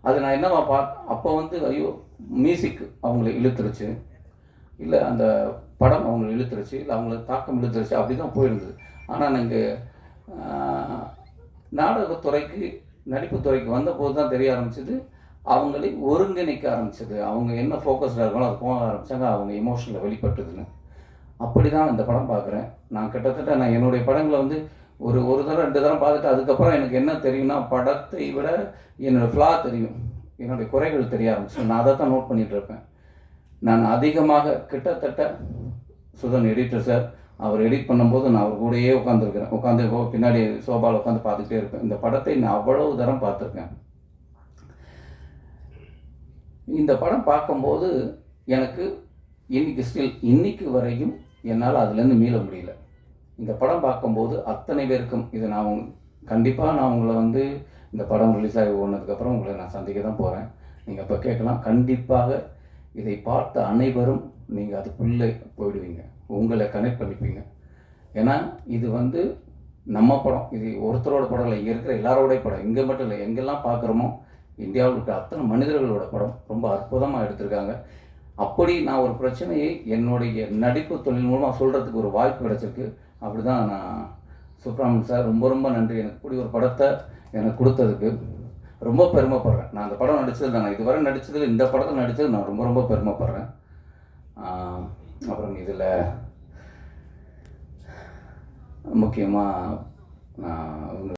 அது நான் என்னவா அப்போ வந்து ஐயோ மியூசிக் அவங்கள இழுத்துருச்சு, இல்லை அந்த படம் அவங்கள இழுத்துருச்சு, இல்லை அவங்கள தாக்கம் இழுத்துருச்சு, அப்படி தான் போயிருந்தது. ஆனால் நீங்கள் நாடகத்துறைக்கு நடிப்புத்துறைக்கு வந்தபோது தான் தெரிய ஆரம்பிச்சது, அவங்களை ஒருங்கிணைக்க ஆரம்பிச்சது. அவங்க என்ன ஃபோக்கஸ்டாக இருக்காங்களோ அது போக ஆரம்பித்தாங்க, அவங்க எமோஷனில் வெளிப்பட்டுதுன்னு. அப்படி தான் இந்த படம் பார்க்குறேன். நான் கிட்டத்தட்ட என்னுடைய படங்களை வந்து ஒரு ஒரு தடவை 2 தடவை பார்த்துட்டு அதுக்கப்புறம் எனக்கு என்ன தெரியும்னா, படத்தை விட என்னோடய ஃப்ளா தெரியும், என்னுடைய குறைகள் தெரிய ஆரம்பிச்சு. நான் அதை தான் நோட் பண்ணிகிட்டு இருப்பேன். நான் அதிகமாக கிட்டத்தட்ட சுதன் எடிட்டர் சார், அவர் எடிட் பண்ணும்போது நான் அவர் கூடயே உட்காந்துருக்கிறேன். உட்காந்து பின்னாடி சோபாவில் உட்காந்து பார்த்துக்கிட்டே இருப்பேன். இந்த படத்தை நான் அவ்வளவு தரம் பார்த்துருக்கேன். இந்த படம் பார்க்கும்போது எனக்கு இன்னைக்கு வரையும் என்னால் அதுலேருந்து மீள முடியல. இந்த படம் பார்க்கும்போது அத்தனை பேருக்கும் இது கண்டிப்பாக நான் உங்களை வந்து இந்த படம் ரிலீஸ் ஆகி ஓடினதுக்கப்புறம் உங்களை நான் சந்திக்க தான் போகிறேன். நீங்கள் இப்போ கேட்கலாம். கண்டிப்பாக இதை பார்த்த அனைவரும் நீங்கள் அதுக்குள்ளே போயிடுவீங்க, உங்களை கனெக்ட் பண்ணிப்பீங்க. ஏன்னா இது வந்து நம்ம படம், இது ஒருத்தரோட படம் இல்லை, இங்கே இருக்கிற எல்லாரோடைய படம். இங்கே மட்டும் இல்லை, எங்கெல்லாம் பார்க்குறோமோ இந்தியாவில் இருக்கிற அத்தனை மனிதர்களோட படம். ரொம்ப அற்புதமாக எடுத்திருக்காங்க. அப்படி நான் ஒரு பிரச்சனையை என்னுடைய நடிப்பு தொழில் மூலமாக சொல்கிறதுக்கு ஒரு வாய்ப்பு கிடச்சிருக்கு. அப்படி தான் நான் சுப்ரமணியன் சார் ரொம்ப ரொம்ப நன்றி. எனக்கு இப்படி ஒரு படத்தை எனக்கு கொடுத்ததுக்கு ரொம்ப பெருமைப்படுறேன். நான் அந்த படம் நடித்தது, நான் இதுவரை நடித்ததில் இந்த படத்தில் நடித்தது நான் ரொம்ப ரொம்ப பெருமைப்படுறேன். அப்புறம் இதில் முக்கியமாக நான்